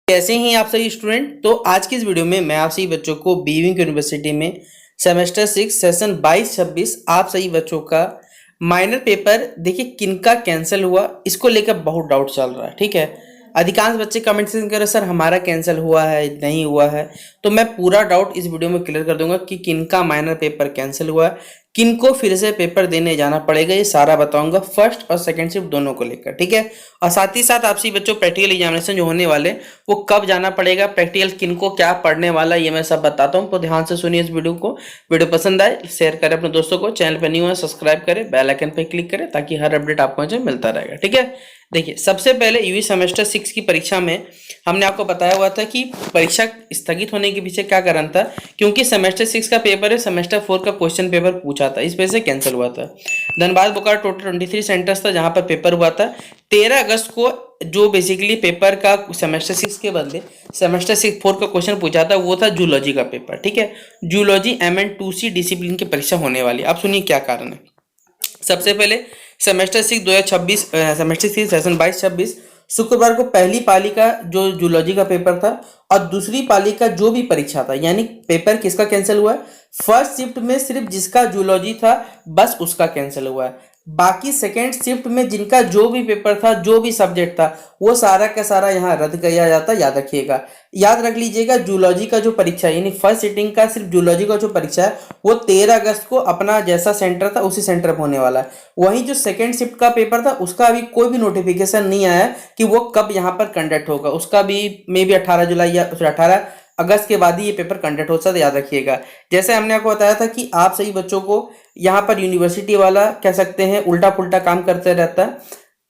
कैसे हैं आप सभी स्टूडेंट। तो आज की इस वीडियो में मैं आप सभी बच्चों को बीविंग यूनिवर्सिटी में सेमेस्टर 6 सेशन 22-26 आप सभी बच्चों का माइनर पेपर देखिए किनका कैंसिल हुआ, इसको लेकर बहुत डाउट चल रहा है। ठीक है, अधिकांश बच्चे कमेंट सेक्शन कर रहे सर हमारा कैंसिल हुआ है नहीं हुआ है। तो मैं पूरा डाउट इस वीडियो में क्लियर कर दूंगा कि किनका माइनर पेपर कैंसिल हुआ है, किनको फिर से पेपर देने जाना पड़ेगा, ये सारा बताऊंगा फर्स्ट और सेकंड शिफ्ट दोनों को लेकर। ठीक है, और साथ ही साथ आपसे बच्चों प्रैक्टिकल एग्जामिनेशन जो होने वाले वो कब जाना पड़ेगा, प्रैक्टिकल किनको क्या पढ़ने वाला, ये मैं सब बताता हूँ। तो ध्यान से सुनिए इस वीडियो को। वीडियो पसंद आए शेयर करें अपने दोस्तों को, चैनल पर न्यू है सब्सक्राइब करें, बेल आइकन पर क्लिक करें ताकि हर अपडेट आपको जो मिलता रहेगा। ठीक है, देखिए सबसे पहले यूजी सेमेस्टर 6 की परीक्षा में हमने आपको बताया हुआ था कि परीक्षा स्थगित होने के पीछे क्या कारण था, क्योंकि सेमेस्टर 6 का पेपर है, सेमेस्टर 4 का क्वेश्चन पेपर पूछा था, इस वजह से कैंसिल हुआ था। धनबाद बोकारो टोटल 23 सेंटर्स था जहां पर पेपर हुआ था। 13 अगस्त को जो बेसिकली पेपर का सेमेस्टर 6 के बदले सेमेस्टर 4 का क्वेश्चन पूछा था वो था जूलॉजी का पेपर। ठीक है, जूलॉजी MN2C डिसिप्लिन की परीक्षा होने वाली। आप सुनिए क्या कारण है। सबसे पहले सेमेस्टर 6 2026 सेमेस्टर 6 सेशन 22-26 शुक्रवार को पहली पाली का जो जूलॉजी का पेपर था और दूसरी पाली का जो भी परीक्षा था, यानी पेपर किसका कैंसिल हुआ है, फर्स्ट शिफ्ट में सिर्फ जिसका जूलॉजी था बस उसका कैंसिल हुआ है। बाकी सेकेंड शिफ्ट में जिनका जो भी पेपर था, जो भी सब्जेक्ट था, वो सारा का सारा यहाँ रद्द किया जाता। याद रखिएगा, याद रख लीजिएगा, जूलॉजी का जो परीक्षा यानी फर्स्ट सिटिंग का सिर्फ जूलॉजी का जो परीक्षा है वो 13 अगस्त को अपना जैसा सेंटर था उसी सेंटर पर होने वाला है। वहीं जो सेकेंड शिफ्ट का पेपर था उसका अभी कोई भी नोटिफिकेशन नहीं आया कि वो कब यहाँ पर कंडक्ट होगा, उसका भी मे बी 18 जुलाई या 18 अगस्त के बाद ही ये पेपर कंडक्ट हो सकता है। याद रखिएगा, जैसे हमने आपको बताया था कि आप सही बच्चों को यहाँ पर यूनिवर्सिटी वाला कह सकते हैं उल्टा पुल्टा काम करते रहता है,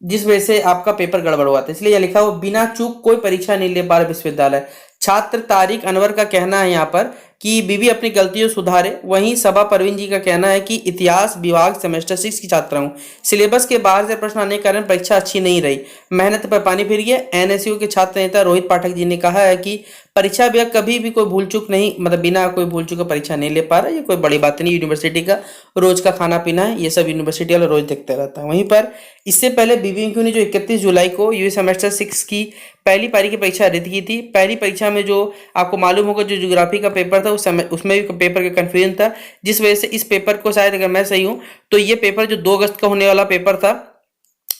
जिस वजह से आपका पेपर गड़बड़ हुआ था। इसलिए लिखा हुआ बिना चूक कोई परीक्षा नहीं ले पा रहा विश्वविद्यालय। छात्र तारिक अनवर का कहना है यहाँ पर कि बीबी अपनी गलतियों सुधारे। वहीं सबा परवीन जी का कहना है कि इतिहास विभाग सेमेस्टर 6 की छात्रा हूँ, सिलेबस के बाहर से प्रश्न आने के कारण परीक्षा अच्छी नहीं रही, मेहनत पर पानी फिर गया। NSU के छात्र नेता रोहित पाठक जी ने कहा है कि परीक्षा विभाग कभी भी कोई भूल चूक नहीं, मतलब बिना कोई भूल चूक का परीक्षा नहीं ले पा रहा। ये कोई बड़ी बात नहीं, यूनिवर्सिटी का रोज का खाना पीना है, ये सब यूनिवर्सिटी वाला रोज देखते रहता है। वहीं पर इससे पहले BBMQ ने जो 31 जुलाई को यूजी सेमेस्टर 6 की पहली पारी की परीक्षा रद्द की थी। पहली परीक्षा में जो आपको मालूम होगा जो ज्योग्राफी का पेपर था उसमें भी पेपर का कंफ्यूजन था, जिस वजह से इस पेपर को शायद अगर मैं सही हूं तो ये पेपर जो 2 अगस्त का होने वाला पेपर था,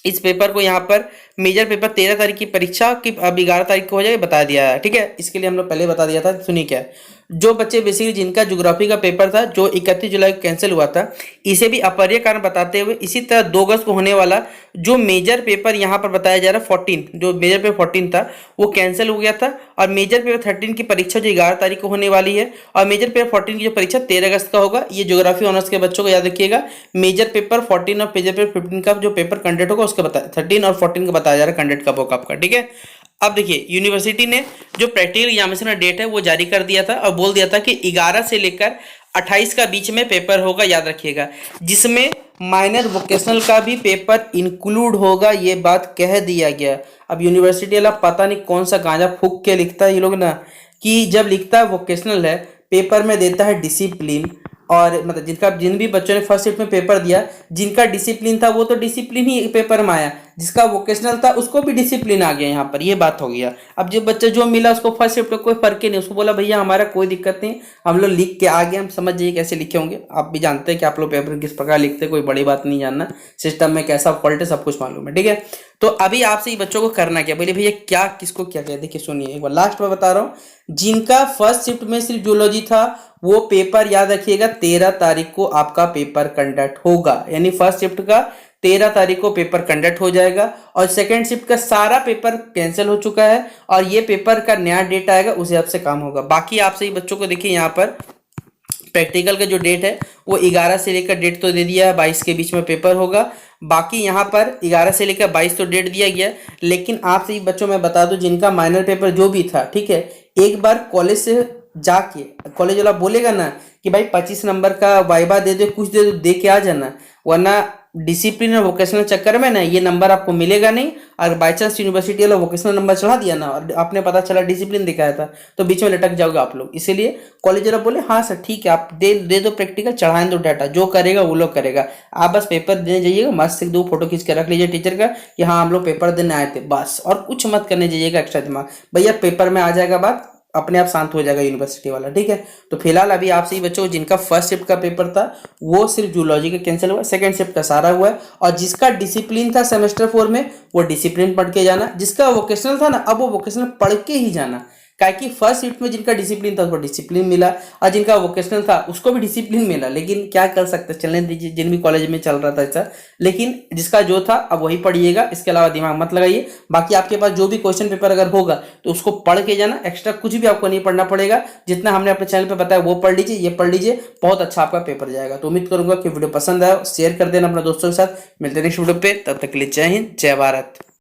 इस पेपर को यहाँ पर मेजर पेपर 13 तारीख की परीक्षा की अब 11 तारीख को हो जाएगा बता दिया है। ठीक है, इसके लिए हम लोग पहले बता दिया था। सुनिए क्या है, जो बच्चे बेसिकली जिनका ज्योग्राफी का पेपर था जो 31 जुलाई को कैंसिल हुआ था, इसे भी अपरिय कारण बताते हुए इसी तरह 2 अगस्त को होने वाला जो मेजर पेपर यहाँ पर बताया जा रहा है 14, जो मेजर पेपर 14 था वो कैंसिल हो गया था। और मेजर पेपर 13 की परीक्षा जो 11 तारीख को होने वाली है और मेजर पेपर 14 की जो परीक्षा 13 अगस्त का होगा। ये ज्योग्राफी ऑनर्स के बच्चों को याद रखिएगा, मेजर पेपर 14 और मेजर पेपर 15 का जो पेपर कंडक्ट होगा उसका 13 और 14 का बताया जा रहा है कंडक्ट कब होगा आपका। ठीक है, अब देखिए यूनिवर्सिटी ने जो प्रैक्टिकल एग्जामिनेशन का डेट है वो जारी कर दिया था और बोल दिया था कि 11 से लेकर 28 का बीच में पेपर होगा। याद रखिएगा, जिसमें माइनर वोकेशनल का भी पेपर इंक्लूड होगा, ये बात कह दिया गया। अब यूनिवर्सिटी वाला पता नहीं कौन सा गांजा फूक के लिखता है ये लोग ना, कि जब लिखता है वोकेशनल है पेपर में देता है डिसिप्लिन, और मतलब जिन भी बच्चों ने फर्स्ट शिफ्ट में पेपर दिया जिनका डिसिप्लिन था वो तो डिसिप्लिन ही पेपर में आया, जिसका वोकेशनल था उसको भी डिसिप्लिन आ गया यहाँ पर, ये बात हो गया। अब जो बच्चा जो मिला उसको फर्स्ट शिफ्ट में कोई फर्क ही नहीं, उसको बोला भैया हमारा कोई दिक्कत नहीं, हम लोग लिख के आ गए, हम समझ जाइए कैसे लिखे होंगे। आप भी जानते हैं कि आप लोग पेपर किस प्रकार लिखते हैं, कोई बड़ी बात नहीं जानना, सिस्टम में कैसा फॉल्ट है सब कुछ मालूम है। ठीक है, तो अभी आपसे ये बच्चों को करना क्या, बोले भैया क्या किसको क्या कहते, देखिए सुनिए एक बार लास्ट में बता रहा हूँ। जिनका फर्स्ट शिफ्ट में सिर्फ जूलॉजी था वो पेपर याद रखिएगा 13 तारीख को आपका पेपर कंडक्ट होगा, यानी फर्स्ट शिफ्ट का 13 तारीख को पेपर कंडक्ट हो जाएगा और सेकेंड शिफ्ट का सारा पेपर कैंसिल हो चुका है और ये पेपर का नया डेट आएगा उस हिसाब से काम होगा। बाकी आप सही बच्चों को देखिए यहाँ पर प्रैक्टिकल का जो डेट है वो 11 से लेकर डेट तो दे दिया है, 22 के बीच में पेपर होगा। बाकी यहाँ पर 11 से लेकर 22 तो डेट दिया गया, लेकिन आप सही बच्चों मैं बता दूं जिनका माइनर पेपर जो भी था, ठीक है, एक बार कॉलेज से जाके कॉलेज वाला बोलेगा ना कि भाई 25 नंबर का वाइबा दे दो, कुछ दे दो, दे के आ जाना, वरना डिसिप्लिन और वोकेशनल चक्कर में ना ये नंबर आपको मिलेगा नहीं। अगर बाई चांस यूनिवर्सिटी वाला वोकेशनल नंबर चढ़ा दिया ना और आपने पता चला डिसिप्लिन दिखाया था तो बीच में लटक जाओगे आप लोग। इसीलिए कॉलेज वाला बोले हाँ सर ठीक है आप दे दो प्रैक्टिकल, चढ़ाएं दो डाटा, जो करेगा वो लोग करेगा, आप बस पेपर देने जाइएगा, मस्त एक दो फोटो खींच के रख लीजिए टीचर का कि हाँ हम लोग पेपर देने आए थे, बस। और कुछ मत करने जाइएगा एक्स्ट्रा दिमाग, भैया पेपर में आ जाएगा बात, अपने आप शांत हो जाएगा यूनिवर्सिटी वाला, ठीक है। तो फिलहाल अभी आप सही बच्चों जिनका फर्स्ट शिफ्ट का पेपर था वो सिर्फ जूलॉजी का कैंसिल हुआ, सेकंड शिफ्ट का सारा हुआ है। और जिसका डिसिप्लिन था सेमेस्टर 4 में वो डिसिप्लिन पढ़ के जाना, जिसका वोकेशनल था ना अब वो वोकेशनल पढ़ के ही जाना। क्या कि फर्स्ट शिफ्ट में जिनका डिसिप्लिन था उसको डिसिप्लिन मिला और जिनका वोकेशनल था उसको भी डिसिप्लिन मिला, लेकिन क्या कर सकते, चलने दीजिए, जिन भी कॉलेज में चल रहा था ऐसा। लेकिन जिसका जो था अब वही पढ़िएगा, इसके अलावा दिमाग मत लगाइए। बाकी आपके पास जो भी क्वेश्चन पेपर अगर होगा तो उसको पढ़ के जाना, एक्स्ट्रा कुछ भी आपको नहीं पढ़ना पड़ेगा, जितना हमने अपने चैनल पर बताया वो पढ़ लीजिए, ये पढ़ लीजिए, बहुत अच्छा आपका पेपर जाएगा। तो उम्मीद करूंगा कि वीडियो पसंद आया, शेयर कर देना अपने दोस्तों के साथ। मिलते हैं नेक्स्ट वीडियो पे, तब तक के लिए जय हिंद जय भारत।